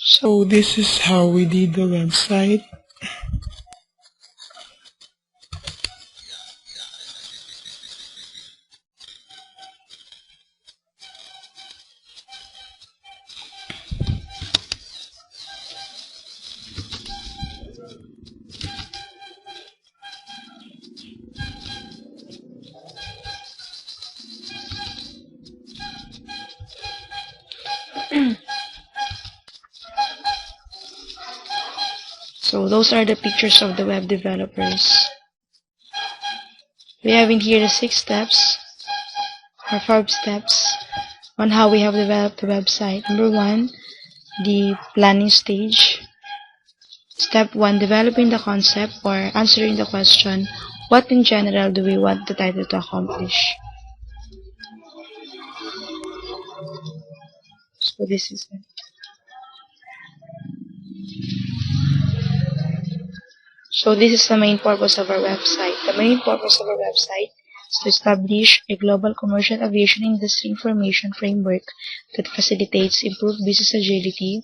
So this is how we did the website. So those are the pictures of the web developers. We have in here the 6 steps or 5 steps on how we have developed the website. Number 1, the planning stage. Step 1, developing the concept or answering the question, what in general do we want the title to accomplish? So this is it. So this is the main purpose of our website. The main purpose of our website is to establish a global commercial aviation industry information framework that facilitates improved business agility,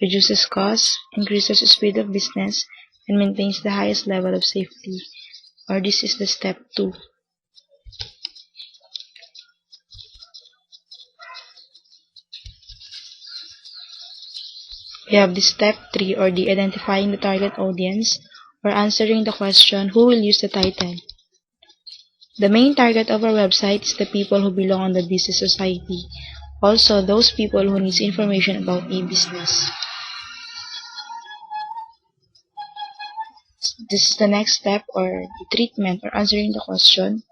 reduces costs, increases the speed of business, and maintains the highest level of safety. Or this is the step 2. We have the step 3 or the identifying the target audience or answering the question who will use the title. The main target of our website is the people who belong on the business society. Also, those people who need information about a business. This is the next step or the treatment or answering the question.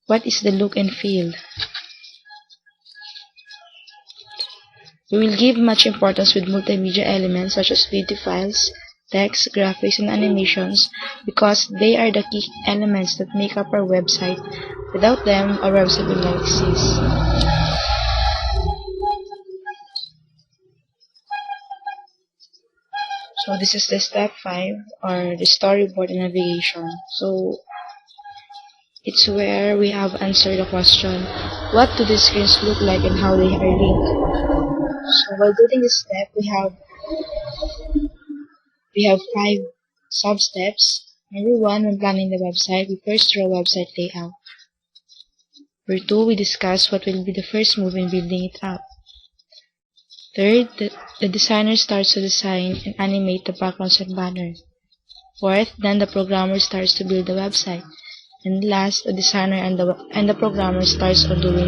What is the look and feel? We will give much importance with multimedia elements such as video files, text, graphics, and animations because they are the key elements that make up our website. Without them, our website will not exist. So this is the step 5 or the storyboard and navigation. So it's where we have answered the question, what do the screens look like and how they are linked? So while doing this step, we have 5 sub-steps. Number 1, when planning the website, we first draw website layout. Number 2, we discuss what will be the first move in building it up. Third, the designer starts to design and animate the backgrounds and banner. Fourth, then the programmer starts to build the website. And last, the designer and the programmer starts on doing